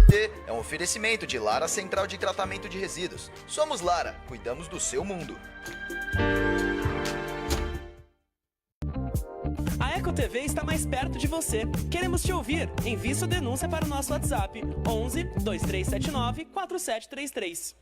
TT é um oferecimento de Lara Central de Tratamento de Resíduos. Somos Lara, cuidamos do seu mundo. A Eco TV está mais perto de você. Queremos te ouvir. Envie sua denúncia para o nosso WhatsApp 11 2379 4733.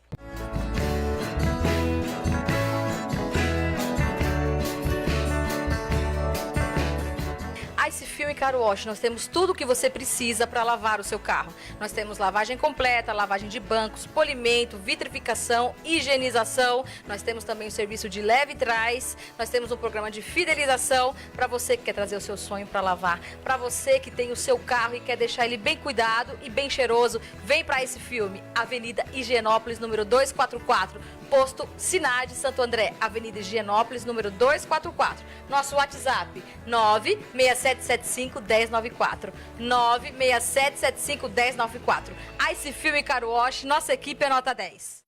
Ice Film Car Wash, nós temos tudo o que você precisa para lavar o seu carro. Nós temos lavagem completa, lavagem de bancos, polimento, vitrificação, higienização. Nós temos também o serviço de leve trás. Nós temos um programa de fidelização para você que quer trazer o seu sonho para lavar. Para você que tem o seu carro e quer deixar ele bem cuidado e bem cheiroso, vem para Ice Film, Avenida Higienópolis, número 244. Posto Sinad, Santo André, Avenida Higienópolis, número 244. Nosso WhatsApp, 96775-1094. 96775-1094. Ice Film Car Wash, nossa equipe é nota 10.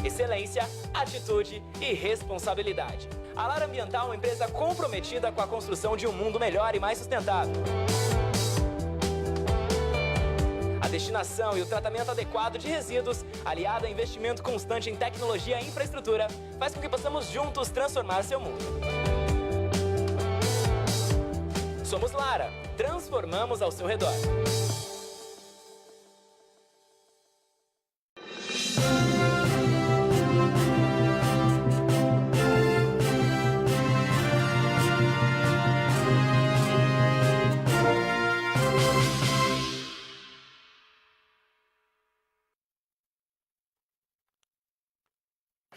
Excelência, atitude e responsabilidade. A Lara Ambiental é uma empresa comprometida com a construção de um mundo melhor e mais sustentável. A destinação e o tratamento adequado de resíduos, aliado a investimento constante em tecnologia e infraestrutura, faz com que possamos juntos transformar seu mundo. Somos Lara, transformamos ao seu redor.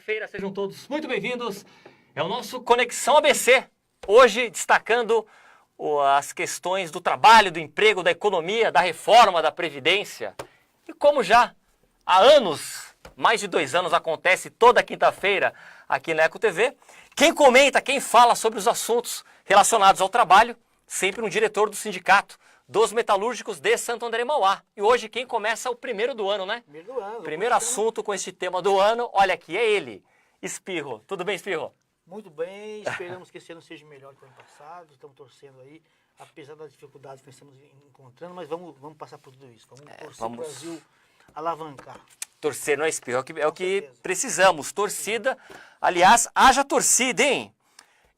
Feira, sejam todos muito bem-vindos. É o nosso Conexão ABC. Hoje destacando as questões do trabalho, do emprego, da economia, da reforma, da previdência. E como já há anos, mais de 2 anos, acontece toda quinta-feira aqui na Eco TV, quem comenta, quem fala sobre os assuntos relacionados ao trabalho, sempre um diretor do sindicato dos metalúrgicos de Santo André e Mauá. E hoje quem começa o primeiro do ano, né? Primeiro do ano. Primeiro assunto com este tema do ano. Olha aqui, é ele, Espirro. Tudo bem, Espirro? Muito bem, esperamos que esse ano seja melhor que o ano passado. Estamos torcendo aí, apesar das dificuldades que nós estamos encontrando, mas vamos passar por tudo isso. Vamos torcer o Brasil alavancar. Torcer, não é, Espirro? É o que precisamos. Torcida. Aliás, haja torcida, hein?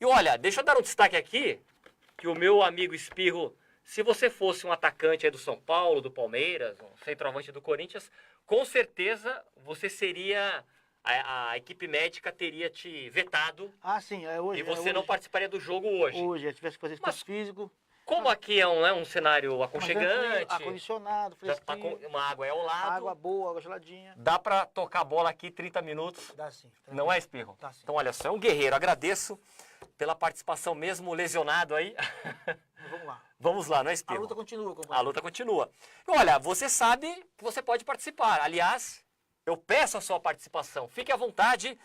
E olha, deixa eu dar um destaque aqui, que o meu amigo Espirro, se você fosse um atacante aí do São Paulo, do Palmeiras, um centroavante do Corinthians, com certeza você seria... A equipe médica teria te vetado. Ah, sim, hoje. E você não participaria do jogo hoje. Hoje, eu tivesse que fazer teste físico. Como aqui é um cenário aconchegante, acondicionado, fresquinho. Uma água é ao lado. Água boa, água geladinha. Dá pra tocar a bola aqui 30 minutos. Dá sim. Não é, Espirro? Dá sim. Então, olha só, é um guerreiro. Agradeço pela participação mesmo lesionado aí. Vamos lá. Vamos lá, não é, Espirro? A luta continua, companheiro. A luta continua. E olha, você sabe que você pode participar. Aliás, eu peço a sua participação. Fique à vontade.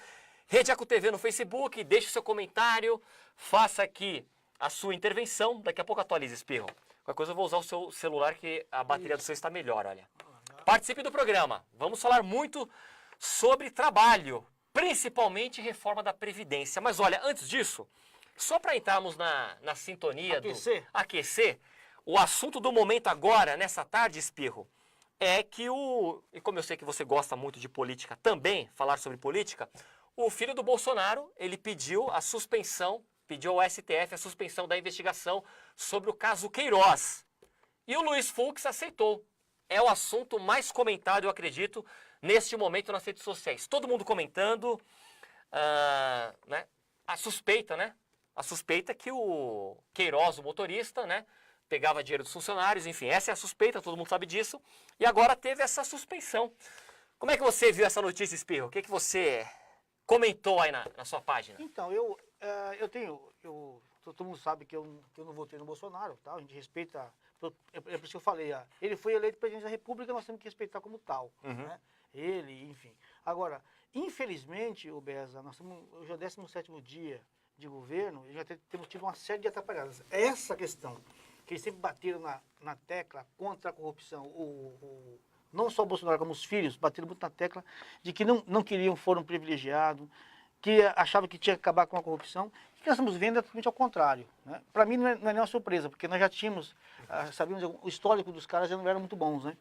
Rede Eco TV no Facebook, deixe o seu comentário, faça aqui a sua intervenção. Daqui a pouco atualize, Espirro. Qualquer coisa eu vou usar o seu celular, que a bateria do seu está melhor, olha. Participe do programa. Vamos falar muito sobre trabalho, principalmente reforma da Previdência. Mas olha, antes disso, só para entrarmos na sintonia aquecer, o assunto do momento agora, nessa tarde, Espirro, é que e como eu sei que você gosta muito de política também, falar sobre política, o filho do Bolsonaro, ele pediu ao STF a suspensão da investigação sobre o caso Queiroz. E o Luiz Fux aceitou. É o assunto mais comentado, eu acredito, neste momento nas redes sociais. Todo mundo comentando, né? A suspeita, né? A suspeita é que o Queiroz, o motorista, né? Pegava dinheiro dos funcionários, enfim, essa é a suspeita, todo mundo sabe disso. E agora teve essa suspensão. Como é que você viu essa notícia, Espirro? O que você comentou aí na sua página? Então, todo mundo sabe que eu não votei no Bolsonaro, tá? A gente respeita, é por isso que eu falei, ele foi eleito presidente da República, nós temos que respeitar como tal, né? Ele, enfim. Agora, infelizmente, o Beza, nós estamos, hoje é o 17º dia de governo, e já temos tido uma série de atrapalhadas. Essa questão, que eles sempre bateram na tecla contra a corrupção, não só o Bolsonaro, como os filhos, bateram muito na tecla de que não queriam fórum privilegiado, que achava que tinha que acabar com a corrupção. O que nós estamos vendo é totalmente ao contrário, né? Para mim não é nenhuma surpresa, porque nós já tínhamos, sabíamos, o histórico dos caras já não era muito bons, né?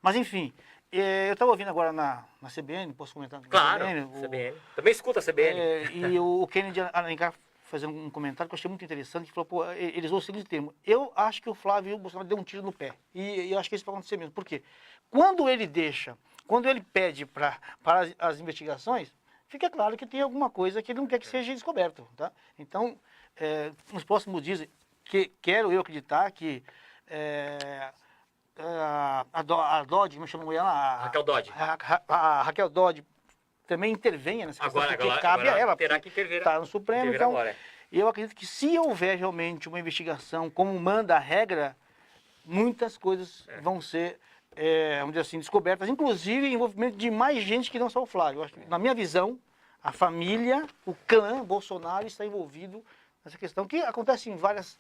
Mas enfim, eu estava ouvindo agora na CBN, posso comentar? Claro, CBN, CBN. Também escuta a CBN. e o Kennedy Alencar fazendo um comentário que eu achei muito interessante, que falou, pô, ele usou o seguinte termo: eu acho que o Flávio Bolsonaro deu um tiro no pé. E eu acho que isso vai acontecer mesmo. Por quê? Quando ele pede para as investigações, fica claro que tem alguma coisa que ele não quer que seja descoberto, tá? Então, nos próximos dias, quero eu acreditar que a Dodge, como chamou ela? Raquel Dodge. A Raquel Dodge também intervenha nessa questão, porque cabe a ela. Terá que intervir. Está no Supremo, então. Agora. Eu acredito que se houver realmente uma investigação como manda a regra, muitas coisas vão ser, vamos dizer assim, descobertas, inclusive envolvimento de mais gente que não só o Flávio. Eu acho que, na minha visão, a família, o clã Bolsonaro está envolvido nessa questão, que acontece em vários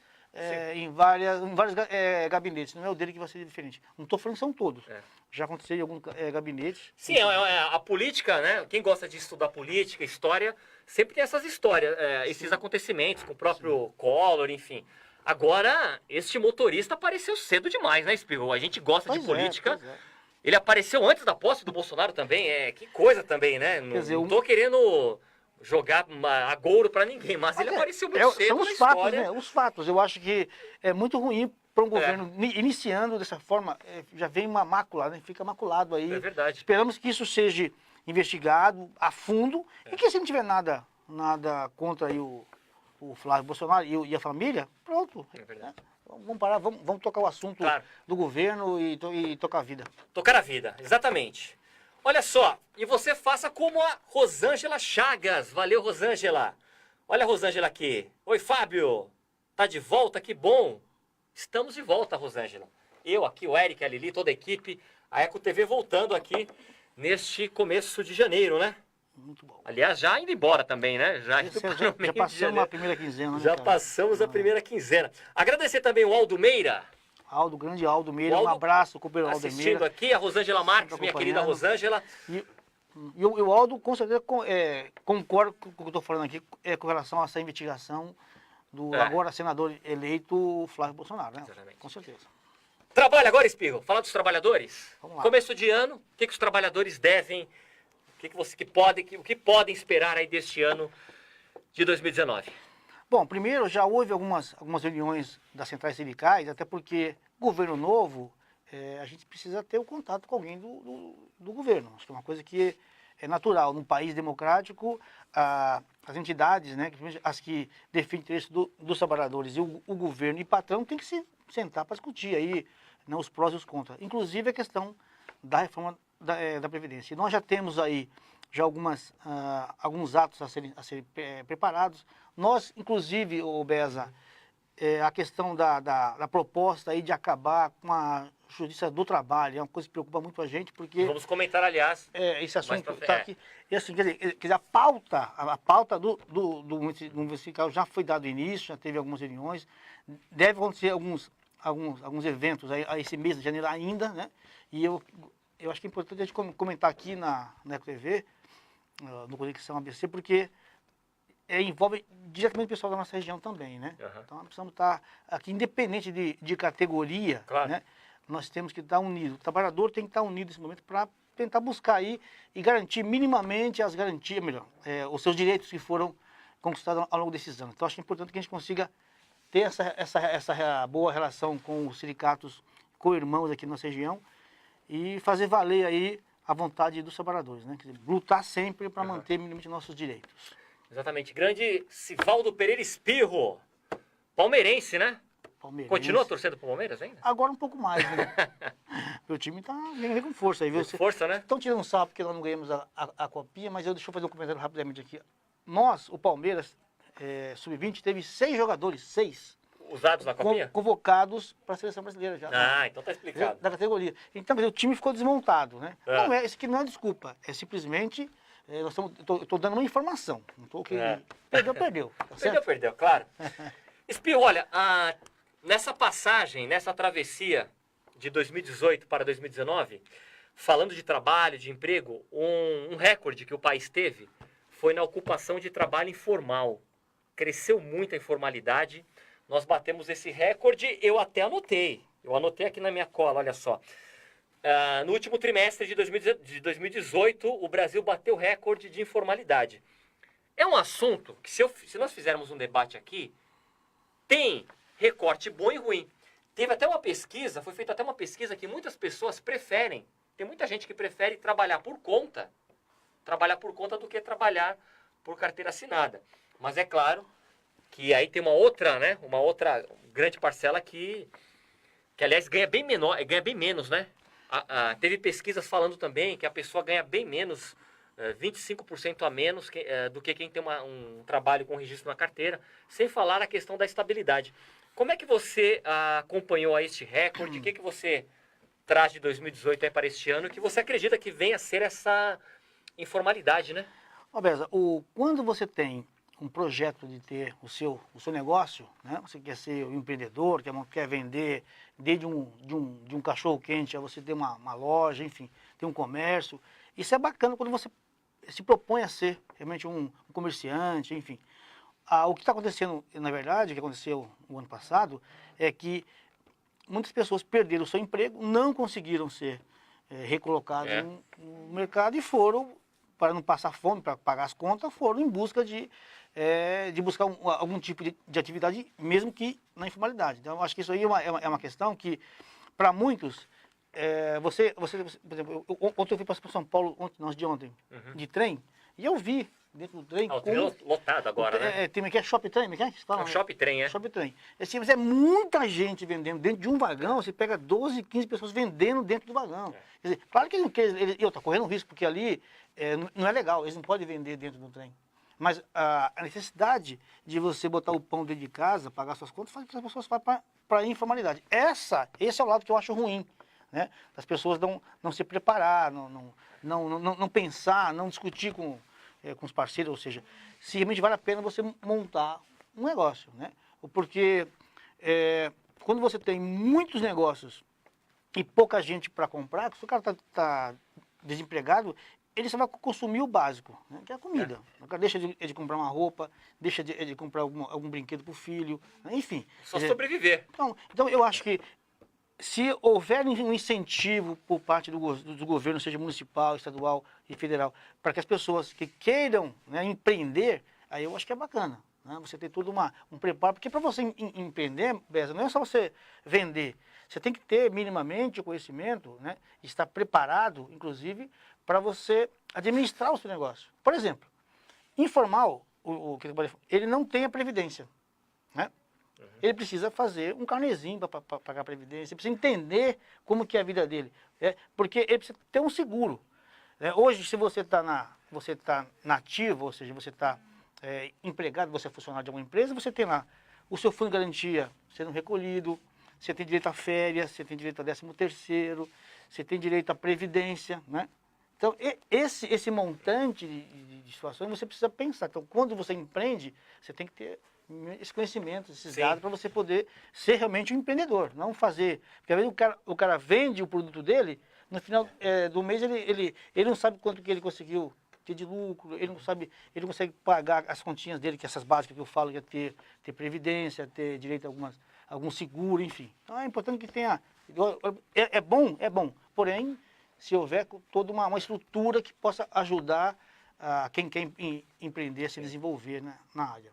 gabinetes. Não é o dele que vai ser diferente. Não estou falando que são todos. Já aconteceu em alguns gabinetes. Sim, a política, né? Quem gosta de estudar política, história, sempre tem essas histórias, esses acontecimentos com o próprio Collor, enfim. Agora, este motorista apareceu cedo demais, né, Espirro? A gente gosta de política. Ele apareceu antes da posse do Bolsonaro também. Que coisa também, né? Não tô querendo jogar agouro pra ninguém, mas ele apareceu muito cedo são os na fatos, história. né? Os fatos. Eu acho que é muito ruim para um governo iniciando dessa forma, já vem uma mácula, né? Fica maculado aí. É verdade. Esperamos que isso seja investigado a fundo e que se não tiver nada contra aí o Flávio Bolsonaro e a família, pronto. É verdade. Vamos parar, vamos tocar o assunto do governo e tocar a vida. Tocar a vida, exatamente. Olha só, e você faça como a Rosângela Chagas. Valeu, Rosângela. Olha a Rosângela aqui. Oi, Fábio. Tá de volta? Que bom. Estamos de volta, Rosângela. Eu aqui, o Eric, a Lili, toda a equipe. A Eco TV voltando aqui neste começo de janeiro, né? Muito bom. Aliás, já indo embora também, né? Já passamos a primeira quinzena, né, Já cara? passamos a primeira quinzena. Agradecer também o Aldo Meira. Grande Aldo Meira, um abraço, companheiro Aldo Assistindo Meira. aqui, a Rosângela Marques, minha querida Rosângela. E o Aldo, com certeza, concorda com o que eu estou falando aqui com relação a essa investigação do agora senador eleito Flávio Bolsonaro, né? Exatamente. Com certeza. Trabalho agora, Espirro. Falar dos trabalhadores. Vamos lá. Começo de ano, o que os trabalhadores devem, o que podem esperar aí deste ano de 2019? Bom, primeiro, já houve algumas reuniões das centrais sindicais, até porque governo novo, a gente precisa ter o contato com alguém do governo. Acho que é uma coisa que é natural. Num país democrático, as entidades, né, as que definem o interesse dos trabalhadores e o governo e patrão tem que se sentar para discutir aí, né, os prós e os contras. Inclusive a questão da reforma da Previdência. E nós já temos aí alguns atos a serem preparados. Nós, inclusive, Beza, a questão da proposta aí de acabar com a Justiça do Trabalho é uma coisa que preocupa muito a gente, porque... Vamos comentar, aliás. Esse assunto está aqui. E assim, quer dizer, a pauta do municipal já foi dado início, já teve algumas reuniões, deve acontecer alguns eventos aí, esse mês de janeiro ainda, né? E eu acho que é importante a gente comentar aqui na Eco TV, no Conexão ABC, porque envolve diretamente o pessoal da nossa região também, né? Uhum. Então, nós precisamos estar aqui, independente de categoria, né? Nós temos que estar unidos. O trabalhador tem que estar unido nesse momento para tentar buscar aí e garantir minimamente os seus direitos que foram conquistados ao longo desses anos. Então, acho importante que a gente consiga ter essa boa relação com os sindicatos, com irmãos aqui na nossa região e fazer valer aí a vontade dos trabalhadores, né? Quer dizer, lutar sempre para manter minimamente nossos direitos. Exatamente. Grande Sivaldo Pereira Espirro, palmeirense, né? Palmeirense. Continua torcendo pro Palmeiras ainda? Agora um pouco mais, né? Meu time vem com força aí, viu? Força, né? Estão tirando um sapo porque nós não ganhamos a copinha, mas deixa eu fazer um comentário rapidamente aqui. Nós, o Palmeiras, Sub-20, teve 6 jogadores, 6. Usados na copinha? Convocados para a seleção brasileira já. Então tá explicado. Da categoria. Então, o time ficou desmontado, né? Não isso aqui não é desculpa, é simplesmente... Estou dando uma informação. Não estou querendo. Perdeu. Tá perdeu, claro. Espirro, olha, nessa passagem, nessa travessia de 2018 para 2019, falando de trabalho, de emprego, um recorde que o país teve foi na ocupação de trabalho informal. Cresceu muito a informalidade. Nós batemos esse recorde, eu até anotei. Eu anotei aqui na minha cola, olha só. No último trimestre de 2018, o Brasil bateu recorde de informalidade. É um assunto que, se nós fizermos um debate aqui, tem recorte bom e ruim. Teve até uma pesquisa, foi feita até uma pesquisa que muitas pessoas preferem. Tem muita gente que prefere trabalhar por conta do que trabalhar por carteira assinada. Mas é claro que aí tem uma outra grande parcela que aliás ganha bem menos, né? Teve pesquisas falando também que a pessoa ganha bem menos, 25% a menos do que quem tem um trabalho com registro na carteira, sem falar na questão da estabilidade. Como é que você acompanhou este recorde? O que você traz de 2018 aí para este ano que você acredita que venha a ser essa informalidade, né? Beza, quando você tem um projeto de ter o seu negócio, né? Você quer ser um empreendedor, quer vender desde um cachorro-quente a você ter uma loja, enfim, ter um comércio. Isso é bacana quando você se propõe a ser realmente um comerciante, enfim. O que está acontecendo, na verdade, o que aconteceu no ano passado, é que muitas pessoas perderam o seu emprego, não conseguiram ser recolocados no mercado e foram, para não passar fome, para pagar as contas, foram em busca de buscar algum tipo de atividade, mesmo que na informalidade. Então, eu acho que isso aí é uma questão que, para muitos, por exemplo, ontem eu fui para São Paulo, ontem, de trem, e eu vi dentro do trem... O trem lotado agora, né? Tem aqui, shopping trem, Shopping trem, Shopping trem. Mas é muita gente vendendo dentro de um vagão, você pega 12, 15 pessoas vendendo dentro do vagão. Quer dizer, claro que eles estão correndo um risco, porque ali não é legal, eles não podem vender dentro do trem. Mas a necessidade de você botar o pão dentro de casa, pagar suas contas, faz com que as pessoas vão para a informalidade. Esse é o lado que eu acho ruim, né? As pessoas não se preparar, não pensar, não discutir com os parceiros, ou seja, se realmente vale a pena você montar um negócio, né? Porque quando você tem muitos negócios e pouca gente para comprar, se o cara está desempregado, ele só vai consumir o básico, né? Que é a comida. O cara deixa de comprar uma roupa, deixa de comprar algum brinquedo para o filho, né? Enfim. Só sobreviver. Então, eu acho que se houver um incentivo por parte do governo, seja municipal, estadual e federal, para que as pessoas que queiram, né, empreender, aí eu acho que é bacana, né? Você ter todo um preparo, porque para você empreender, Beza, não é só você vender, você tem que ter minimamente o conhecimento, né, estar preparado, inclusive, para você administrar o seu negócio. Por exemplo, informal, ele não tem a previdência, né? Ele precisa fazer um carnezinho para pagar a previdência, ele precisa entender como que é a vida dele, porque ele precisa ter um seguro. Hoje, se você está na ativa, ou seja, você está empregado, você é funcionário de alguma empresa, você tem lá o seu fundo de garantia sendo recolhido, você tem direito a férias, você tem direito a 13º, você tem direito à previdência, né? Então, esse montante de situações você precisa pensar. Então, quando você empreende, você tem que ter esse conhecimento, esses dados, para você poder ser realmente um empreendedor. Não fazer... Porque às vezes o cara vende o produto dele, no final do mês ele não sabe quanto que ele conseguiu ter de lucro, ele não consegue pagar as continhas dele, que essas básicas que eu falo, que é ter previdência, ter direito a algum seguro, enfim. Então é importante que tenha... É bom, porém, se houver toda uma estrutura que possa ajudar quem quer empreender, a se desenvolver, né, na área.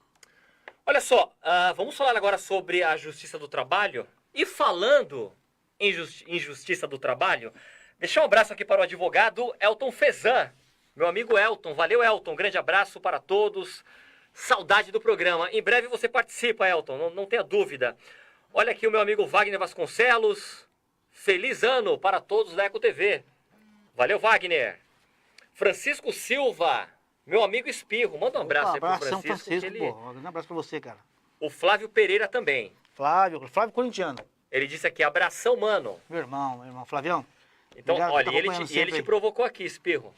Olha só, vamos falar agora sobre a Justiça do Trabalho. E falando em Justiça do Trabalho, deixar um abraço aqui para o advogado Elton Fezan. Meu amigo Elton, valeu Elton, grande abraço para todos. Saudade do programa. Em breve você participa, Elton, não tenha dúvida. Olha aqui o meu amigo Wagner Vasconcelos. Feliz ano para todos da Eco TV. Valeu, Wagner. Francisco Silva, meu amigo Espirro. Manda um abraço aí pro Francisco. Um abraço para você, cara. O Flávio Pereira também. Flávio corintiano. Ele disse aqui, abração, mano. Meu irmão, Flavião. Então, Obrigado, olha, ele te provocou aqui, Espirro.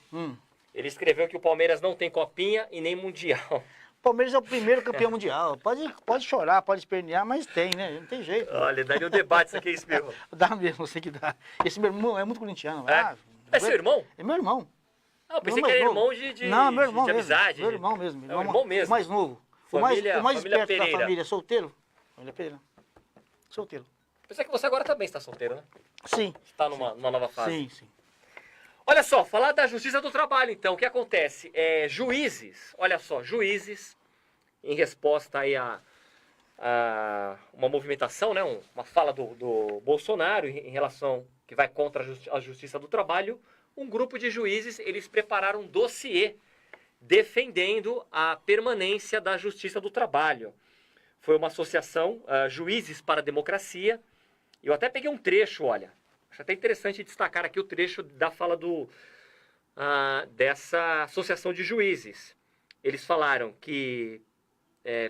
Ele escreveu que o Palmeiras não tem copinha e nem mundial. O Palmeiras é o primeiro campeão mundial. Pode chorar, pode espernear, mas tem, né? Não tem jeito. Olha, daria um debate isso aqui, Espirro. Dá mesmo, sei que dá. Esse meu irmão é muito corintiano. É seu irmão? É meu irmão. eu pensei Meu que era irmão irmão de, Não, meu irmão de mesmo. amizade. Meu irmão mesmo. É o irmão mesmo. O mais novo. Família- o mais família esperto Pereira. da família. Solteiro? Família Pereira. Solteiro. Pensei que você agora também está solteiro, né? Sim. Está numa nova fase. Sim, sim. Olha só, falar da Justiça do Trabalho, então. O que acontece? Juízes, olha só, juízes, em resposta aí a uma movimentação, né, uma fala do Bolsonaro em relação que vai contra a Justiça do Trabalho, um grupo de juízes, eles prepararam um dossiê defendendo a permanência da Justiça do Trabalho. Foi uma associação, Juízes para a Democracia. Eu até peguei um trecho, olha. Acho até interessante destacar aqui o trecho da fala dessa associação de juízes. Eles falaram que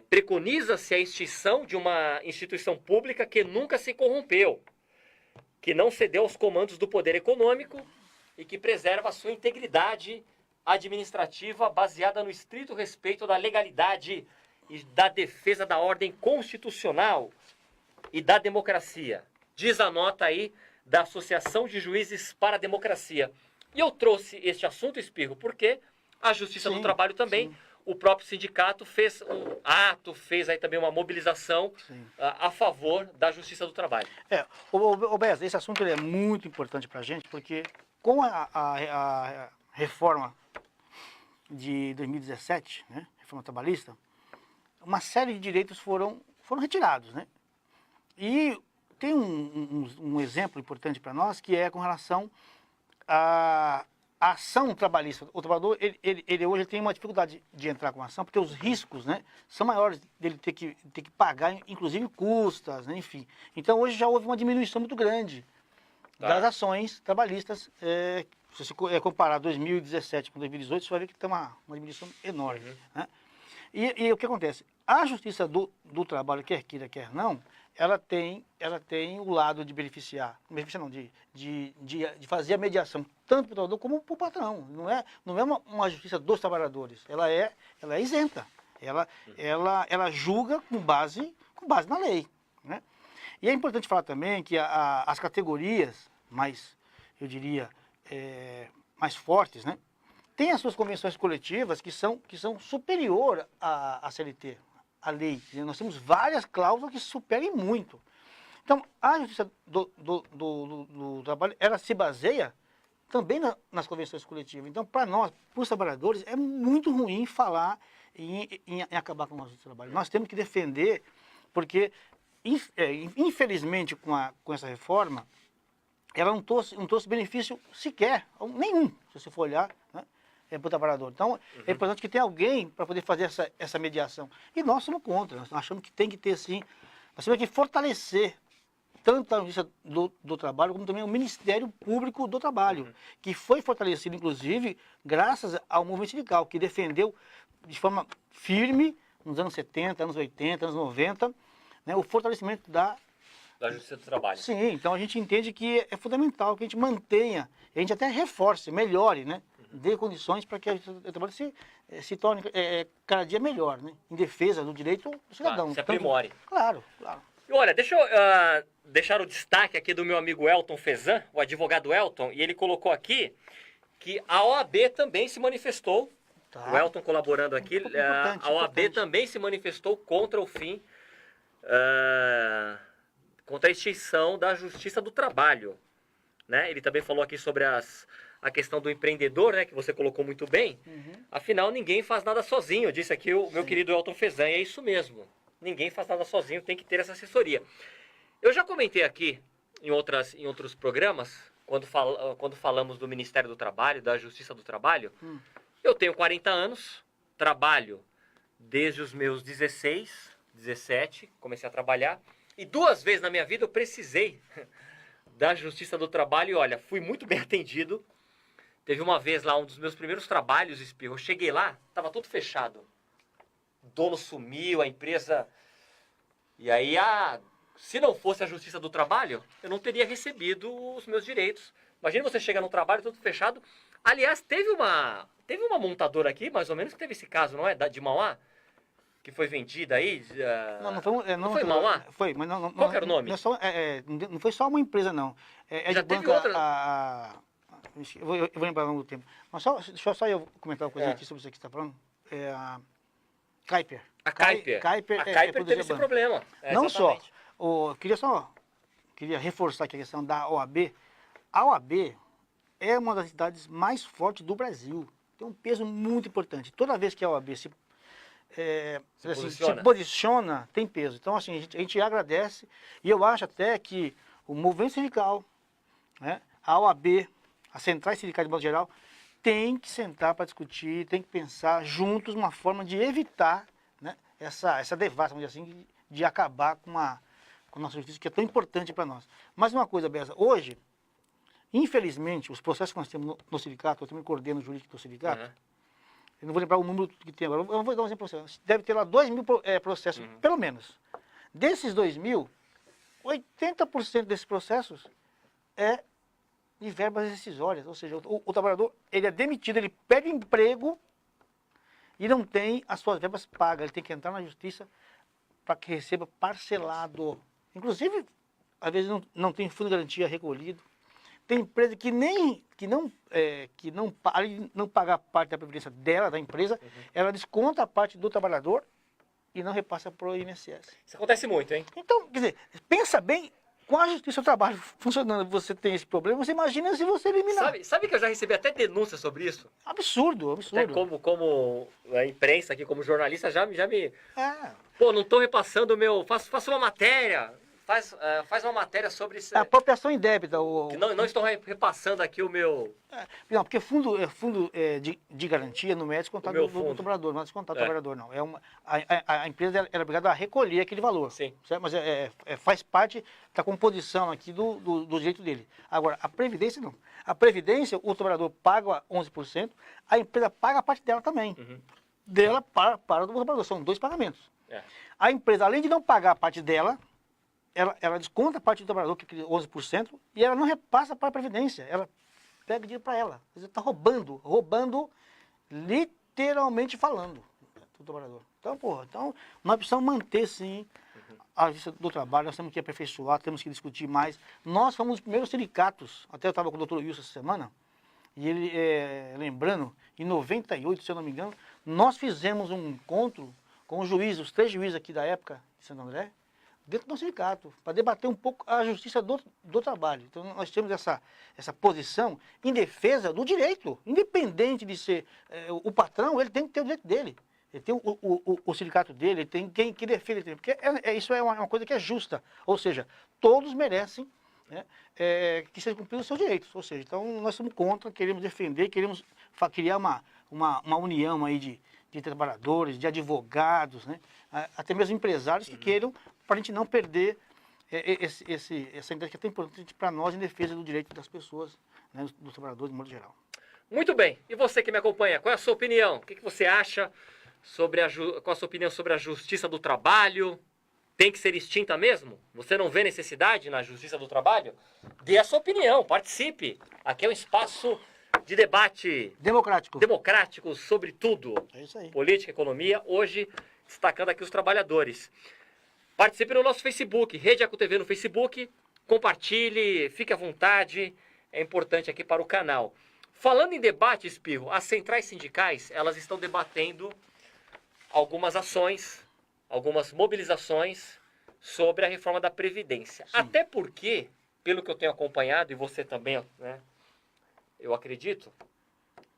preconiza-se a extinção de uma instituição pública que nunca se corrompeu, que não cedeu aos comandos do poder econômico e que preserva a sua integridade administrativa baseada no estrito respeito da legalidade e da defesa da ordem constitucional e da democracia. Diz a nota aí da Associação de Juízes para a Democracia. E eu trouxe este assunto, Espirro, porque a Justiça do Trabalho também, o próprio sindicato fez um ato, fez aí também uma mobilização a favor da Justiça do Trabalho. O Bez, esse assunto ele é muito importante para a gente, porque com a reforma de 2017, né, reforma trabalhista, uma série de direitos foram retirados, né? E tem um exemplo importante para nós, que é com relação à ação trabalhista. O trabalhador, ele hoje tem uma dificuldade de entrar com a ação, porque os riscos, né, são maiores dele ter que pagar, inclusive custas, né, enfim. Então hoje já houve uma diminuição muito grande das ações trabalhistas. Se você comparar 2017 com 2018, você vai ver que tem uma diminuição enorme. Né? E o que acontece? A Justiça do Trabalho, quer queira, quer não, ela tem o lado de beneficiar não, de fazer a mediação, tanto para o trabalhador como para o patrão. Não é uma justiça dos trabalhadores, ela é isenta. Ela julga com base na lei. Né? E é importante falar também que as categorias mais, eu diria, mais fortes, né, têm as suas convenções coletivas que são superior à CLT, à lei. Nós temos várias cláusulas que superem muito. Então, a Justiça do Trabalho, ela se baseia também nas convenções coletivas. Então, para nós, para os trabalhadores, é muito ruim falar em acabar com a Justiça do Trabalho. Nós temos que defender, porque, infelizmente, com essa reforma, ela não trouxe benefício sequer, nenhum, se você for olhar, né, para o trabalhador. Então, é importante que tenha alguém para poder fazer essa mediação. E nós somos contra, nós achamos que tem que ter, sim, nós temos que fortalecer tanto a Justiça do Trabalho, como também o Ministério Público do Trabalho, que foi fortalecido, inclusive, graças ao movimento sindical, que defendeu de forma firme, nos anos 70, anos 80, anos 90, né, o fortalecimento da Justiça do Trabalho. Sim, então a gente entende que é fundamental que a gente mantenha, a gente até reforce, melhore, né? Dê condições para que a Justiça do Trabalho se torne cada dia melhor, né? Em defesa do direito do cidadão. Claro, se aprimore. Claro. E olha, deixa eu deixar o destaque aqui do meu amigo Elton Fezan, o advogado Elton, e ele colocou aqui que a OAB também se manifestou, o Elton colaborando aqui, a OAB também se manifestou contra o fim, contra a extinção da Justiça do Trabalho. Né? Ele também falou aqui sobre a questão do empreendedor, né, que você colocou muito bem. Afinal, ninguém faz nada sozinho, disse aqui o meu querido Elton Fezan, e é isso mesmo. Ninguém faz nada sozinho, tem que ter essa assessoria. Eu já comentei aqui em outros programas, quando falamos do Ministério do Trabalho, da Justiça do Trabalho. Eu tenho 40 anos, trabalho desde os meus 16, 17, comecei a trabalhar. E 2 vezes na minha vida eu precisei da Justiça do Trabalho e, olha, fui muito bem atendido. Teve uma vez lá, um dos meus primeiros trabalhos, Espirro, eu cheguei lá, estava tudo fechado. O dono sumiu, a empresa... E aí, se não fosse a Justiça do Trabalho, eu não teria recebido os meus direitos. Imagina você chegar no trabalho, tudo fechado. Aliás, teve uma montadora aqui, mais ou menos, que teve esse caso, não é? De Mauá? Que foi vendida aí? Não foi Mauá? Foi, mas não. Qual que era o nome? Não foi só uma empresa, não. Já teve outra? eu vou lembrar ao longo do tempo. Mas deixa só eu comentar uma coisa aqui sobre isso que você está falando. É a Kuiper. A Kuiper. Kuiper A Kuiper teve produzia esse banco. problema. Não exatamente. Queria reforçar aqui a questão da OAB. A OAB é uma das entidades mais fortes do Brasil. Tem um peso muito importante. Toda vez que a OAB se posiciona, tem peso. Então, assim, a gente agradece. E eu acho até que o movimento sindical, né, a OAB, as centrais sindicais de modo geral, tem que sentar para discutir, tem que pensar juntos uma forma de evitar, né, essa devassa, vamos dizer assim, de acabar com a nossa justiça, que é tão importante para nós. Mas uma coisa, Bessa, hoje, infelizmente, os processos que nós temos no sindicato, eu também coordeno o jurídico do sindicato, eu não vou lembrar o número que tem agora, eu vou dar um exemplo para você. Deve ter lá 2.000 processos, pelo menos. Desses 2.000, 80% desses processos é de verbas rescisórias, ou seja, o trabalhador ele é demitido, ele perde emprego e não tem as suas verbas pagas, ele tem que entrar na justiça para que receba parcelado. Inclusive, às vezes não tem fundo de garantia recolhido. Tem empresa que não paga parte da previdência dela, da empresa, ela desconta a parte do trabalhador e não repassa para o INSS. Isso acontece muito, hein? Então, quer dizer, pensa bem, com a justiça do trabalho funcionando, você tem esse problema, você imagina se você eliminar. Sabe que eu já recebi até denúncia sobre isso? Absurdo, absurdo. Até como a imprensa aqui, como jornalista, já me... É. Pô, não estou repassando o meu... Faça uma matéria... Faz uma matéria sobre isso. A apropriação indébita. Que não estou repassando aqui o meu... Não, porque fundo de garantia não é descontado do trabalhador, não é descontado do trabalhador, não. A empresa é obrigada a recolher aquele valor. Sim. Certo? Mas faz parte da composição aqui do direito dele. Agora, a Previdência não. A Previdência, o trabalhador paga 11%, a empresa paga a parte dela também. Dela para do trabalhador. São 2 pagamentos. A empresa, além de não pagar a parte dela, ela desconta a parte do trabalhador, que é 11%, e ela não repassa para a Previdência. Ela pega o dinheiro para ela. Você está roubando literalmente falando do trabalhador. Então, nós precisamos manter, sim, a justiça do trabalho, nós temos que aperfeiçoar, temos que discutir mais. Nós fomos os primeiros sindicatos, até eu estava com o doutor Wilson essa semana, e ele, lembrando, em 98, se eu não me engano, nós fizemos um encontro com os 3 juízes aqui da época, de Santo André, dentro do sindicato, para debater um pouco a justiça do trabalho. Então, nós temos essa posição em defesa do direito, independente de ser o patrão, ele tem que ter o direito dele. Ele tem o sindicato dele, ele tem quem que defende ele. Porque isso é uma coisa que é justa. Ou seja, todos merecem, né, que sejam cumpridos os seus direitos. Ou seja, então nós somos contra, queremos defender, queremos criar uma união aí de trabalhadores, de advogados, né, até mesmo empresários que queiram, para a gente não perder essa ideia que é tão importante para nós em defesa do direito das pessoas, né, dos trabalhadores de modo geral. Muito bem. E você que me acompanha, qual é a sua opinião? O que você acha qual a sua opinião sobre a justiça do trabalho? Tem que ser extinta mesmo? Você não vê necessidade na justiça do trabalho? Dê a sua opinião, participe. Aqui é um espaço de debate democrático sobre tudo. É isso aí. Política, economia, hoje destacando aqui os trabalhadores. Participe no nosso Facebook, Rede Eco TV no Facebook, compartilhe, fique à vontade, é importante aqui para o canal. Falando em debate, Espirro, as centrais sindicais, elas estão debatendo algumas ações, algumas mobilizações sobre a reforma da Previdência. Sim. Até porque, pelo que eu tenho acompanhado, e você também, né, eu acredito,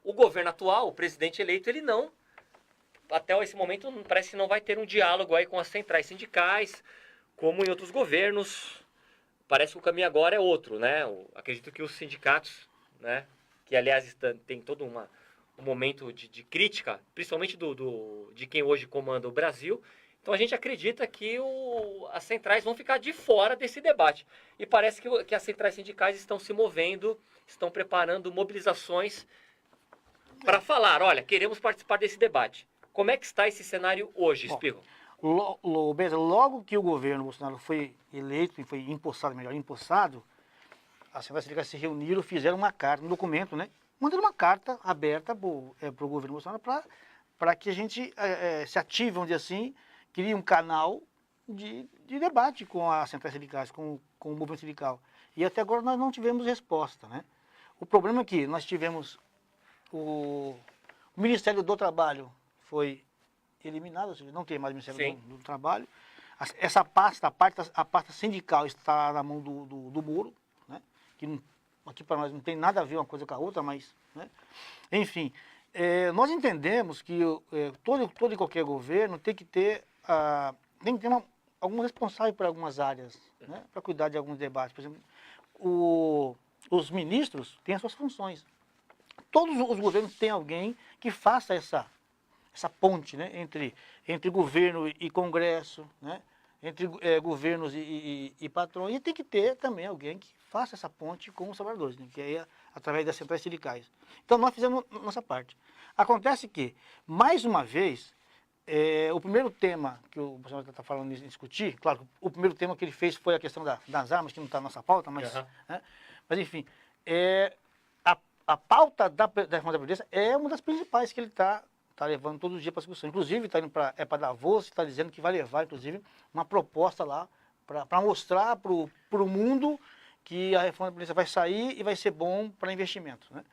o governo atual, o presidente eleito, ele não, até esse momento, parece que não vai ter um diálogo aí com as centrais sindicais, como em outros governos. Parece que o caminho agora é outro, né? Eu acredito que os sindicatos, né, que aliás tem todo um momento de crítica, principalmente de quem hoje comanda o Brasil. Então a gente acredita que as centrais vão ficar de fora desse debate. E parece que as centrais sindicais estão se movendo, estão preparando mobilizações para falar, olha, queremos participar desse debate. Como é que está esse cenário hoje, Espirro? Logo que o governo Bolsonaro foi eleito e foi empossado, as centrais sindicais se reuniram, fizeram uma carta, um documento, né? Mandaram uma carta aberta para o governo Bolsonaro para que a gente se ative, vamos dizer assim, crie um canal de debate com as centrais sindicais, com o movimento sindical. E até agora nós não tivemos resposta, né? O problema é que nós tivemos o Ministério do Trabalho foi eliminado, ou seja, não tem mais Ministério do Trabalho. Essa pasta, a pasta sindical está na mão do Moro, né? Que não, aqui para nós não tem nada a ver uma coisa com a outra, mas, né? Enfim, nós entendemos que todo e qualquer governo tem que ter algum responsável por algumas áreas, né? Para cuidar de alguns debates. Por exemplo, os ministros têm as suas funções. Todos os governos têm alguém que faça essa ponte, né? entre governo e Congresso, né? Entre governos e patrões, e tem que ter também alguém que faça essa ponte com os trabalhadores, né? Que é através das centrais sindicais. Então nós fizemos nossa parte. Acontece que, mais uma vez, o primeiro tema que o Bolsonaro está falando em discutir, claro que o primeiro tema que ele fez foi a questão das armas, que não está na nossa pauta, mas, né? Mas enfim, a pauta da reforma da Previdência é uma das principais que ele está levando todos os dias para a discussão. Inclusive, está indo para Davos, está dizendo que vai levar, inclusive, uma proposta lá para mostrar para o mundo que a reforma da Previdência vai sair e vai ser bom para investimento, né?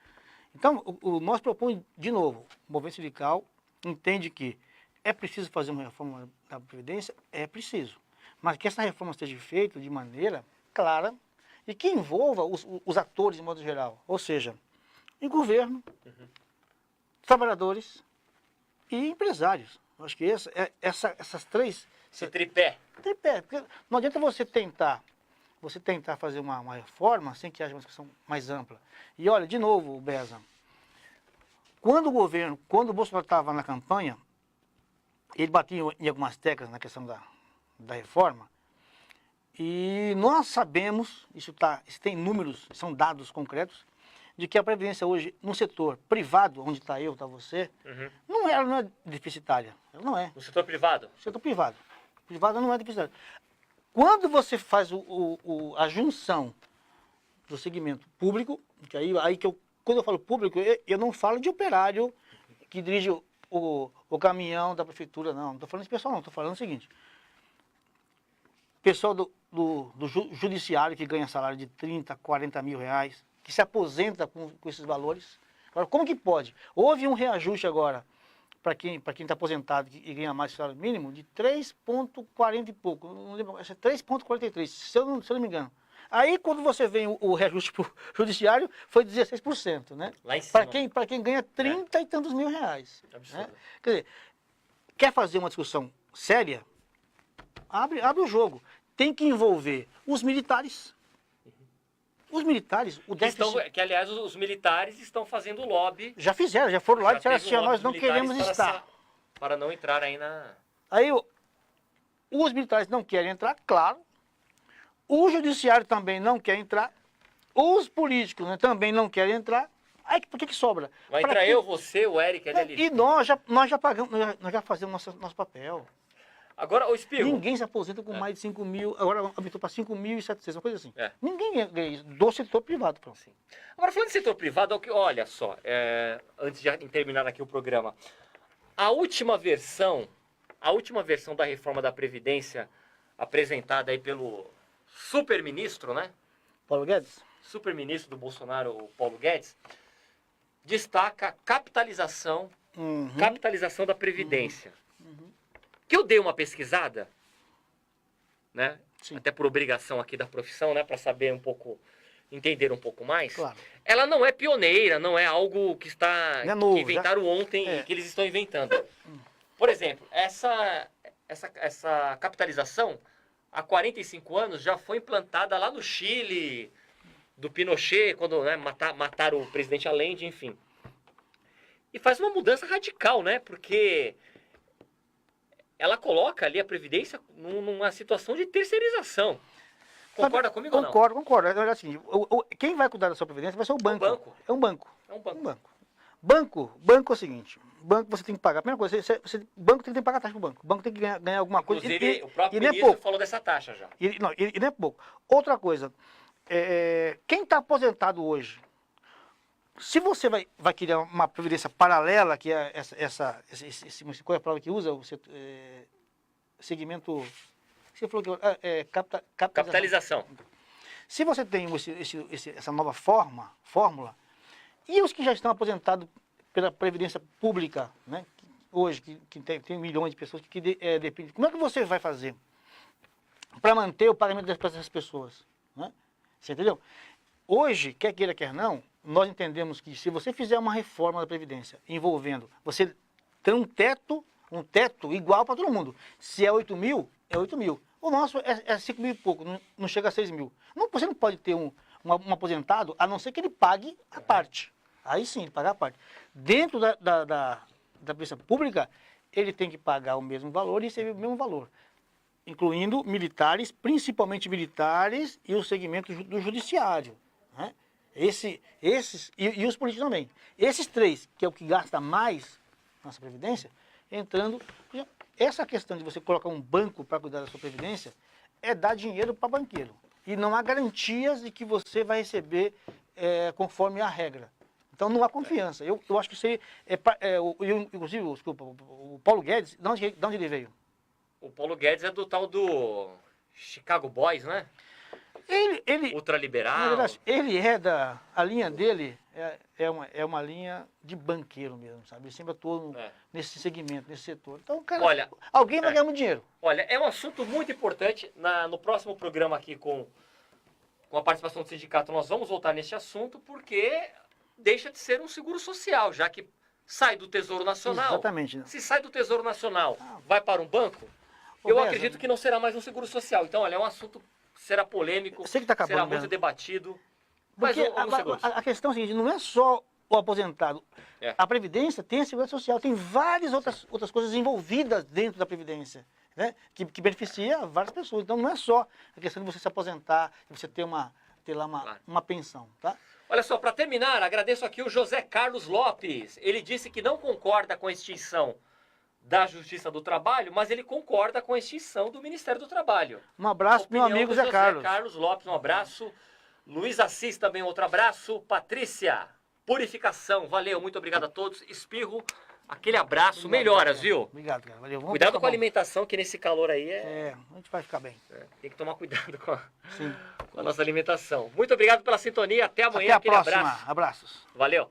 Então, nós propomos, de novo, o movimento sindical entende que é preciso fazer uma reforma da Previdência? É preciso. Mas que essa reforma seja feita de maneira clara e que envolva os atores de modo geral. Ou seja, o governo, trabalhadores e empresários. Acho que essas três... Esse tripé. Tripé, porque não adianta você tentar fazer uma reforma sem que haja uma discussão mais ampla. E olha, de novo, Beza, quando o Bolsonaro estava na campanha, ele batia em algumas teclas na questão da reforma, e nós sabemos, isso tem números, são dados concretos, de que a Previdência hoje, no setor privado, onde está eu, está você, não é deficitária. Ela não é. No setor privado? No setor privado. Privado não é deficitária. Quando você faz a junção do segmento público, que quando eu falo público, eu não falo de operário que dirige o caminhão da prefeitura, não estou falando de pessoal, não, estou falando o seguinte: pessoal do judiciário que ganha salário de 30, 40 mil reais, que se aposenta com esses valores. Agora, como que pode? Houve um reajuste agora para quem está aposentado e ganha mais salário mínimo de 3,40 e pouco, não lembro, é 3,43, se eu não me engano. Aí, quando você vem o reajuste para o judiciário, foi 16%, né? Lá em cima. Para quem ganha 30 e tantos mil reais. Absurdo. Né? Quer dizer, quer fazer uma discussão séria? Abre o jogo. Tem que envolver os militares. Os militares, o déficit... Que, aliás, os militares estão fazendo lobby. Já fizeram, já foram lá e disseram assim: nós não queremos estar. Para não entrar aí na... Aí os militares não querem entrar, claro. O judiciário também não quer entrar. Os políticos, né, também não querem entrar. Aí por que sobra? Vai entrar eu, você, o Eric, ali. E nós já pagamos, nós já fazemos nosso papel. Agora, o Espirro... Ninguém se aposenta com mais de 5 mil, agora aumentou para 5.700, uma coisa assim. É. Ninguém ganha isso, do setor privado. Pronto. Sim. Agora, falando de setor privado, olha só, antes de terminar aqui o programa, a última versão da reforma da Previdência, apresentada aí pelo superministro, né? Paulo Guedes? Superministro do Bolsonaro, o Paulo Guedes, destaca a capitalização da Previdência. Que eu dei uma pesquisada, né? Sim. Até por obrigação aqui da profissão, né? Para saber entender um pouco mais. Claro. Ela não é pioneira, não é algo que não é novo, que inventaram ontem e que eles estão inventando. Por exemplo, essa capitalização, há 45 anos, já foi implantada lá no Chile, do Pinochet, quando, né, mataram o presidente Allende, enfim. E faz uma mudança radical, né? Porque ela coloca ali a Previdência numa situação de terceirização. Concorda comigo ou não? Concordo. É assim, quem vai cuidar da sua Previdência vai ser o banco. É um banco. Banco é o seguinte: banco você tem que pagar. A primeira coisa, banco tem que pagar taxa para o banco. O banco tem que ganhar alguma coisa. Inclusive, o próprio ministro falou dessa taxa já. E não é pouco. Outra coisa, quem está aposentado hoje, se você vai criar uma previdência paralela, que é qual é a palavra que usa? O segmento... Você falou que capitalização. Se você tem essa nova fórmula, e os que já estão aposentados pela Previdência Pública, né? Hoje, que tem milhões de pessoas que dependem, como é que você vai fazer para manter o pagamento dessas pessoas? Né? Você entendeu? Hoje, quer queira, quer não, nós entendemos que se você fizer uma reforma da Previdência envolvendo você ter um teto igual para todo mundo. Se é 8 mil, é 8 mil. O nosso é 5 mil e pouco, não chega a 6 mil. Você não pode ter um aposentado, a não ser que ele pague a parte. Aí sim, ele paga a parte. Dentro da Previdência Pública, ele tem que pagar o mesmo valor e receber o mesmo valor. Incluindo militares, principalmente militares e o segmento do judiciário. Né? Esses e os políticos também. Esses três, que é o que gasta mais nossa Previdência, entrando... Essa questão de você colocar um banco para cuidar da sua Previdência é dar dinheiro para banqueiro. E não há garantias de que você vai receber conforme a regra. Então não há confiança. Eu acho que isso aí... inclusive, desculpa, o Paulo Guedes, de onde ele veio? O Paulo Guedes é do tal do Chicago Boys, né? Ele ultraliberal. Na verdade, a linha dele é uma linha de banqueiro mesmo, sabe? Ele sempre atuou nesse segmento, nesse setor. Então, cara, olha, alguém vai ganhar muito dinheiro. Olha, é um assunto muito importante. No próximo programa aqui com a participação do sindicato, nós vamos voltar nesse assunto, porque deixa de ser um seguro social, já que sai do Tesouro Nacional. Exatamente. Se sai do Tesouro Nacional, vai para um banco, eu acredito que não será mais um seguro social. Então, olha, é um assunto que será polêmico, sei que tá acabando será muito mesmo. Debatido. Porque a questão é a seguinte, não é só o aposentado. A Previdência tem a Segurança Social, tem várias outras coisas envolvidas dentro da Previdência, né? Que beneficia várias pessoas. Então não é só a questão de você se aposentar, de você ter lá uma pensão, tá? Olha só, para terminar, agradeço aqui o José Carlos Lopes. Ele disse que não concorda com a extinção da Justiça do Trabalho, mas ele concorda com a extinção do Ministério do Trabalho. Um abraço, meu amigo Zé Carlos. José Carlos Lopes, um abraço. Luiz Assis também, outro abraço. Patrícia, Purificação, valeu, muito obrigado a todos. Espirro, aquele abraço, obrigado, melhoras, cara. Viu? Obrigado, cara, valeu. Cuidado com a alimentação, que nesse calor aí a gente vai ficar bem. tem que tomar cuidado com a nossa alimentação. Muito obrigado pela sintonia, até amanhã. Até a próxima, abraço. Abraços. Valeu.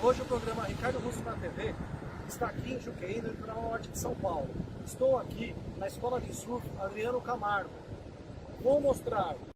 Hoje o programa Ricardo Russo na TV está aqui em Juqueí, no litoral norte de São Paulo. Estou aqui na Escola de Surf Adriano Camargo. Vou mostrar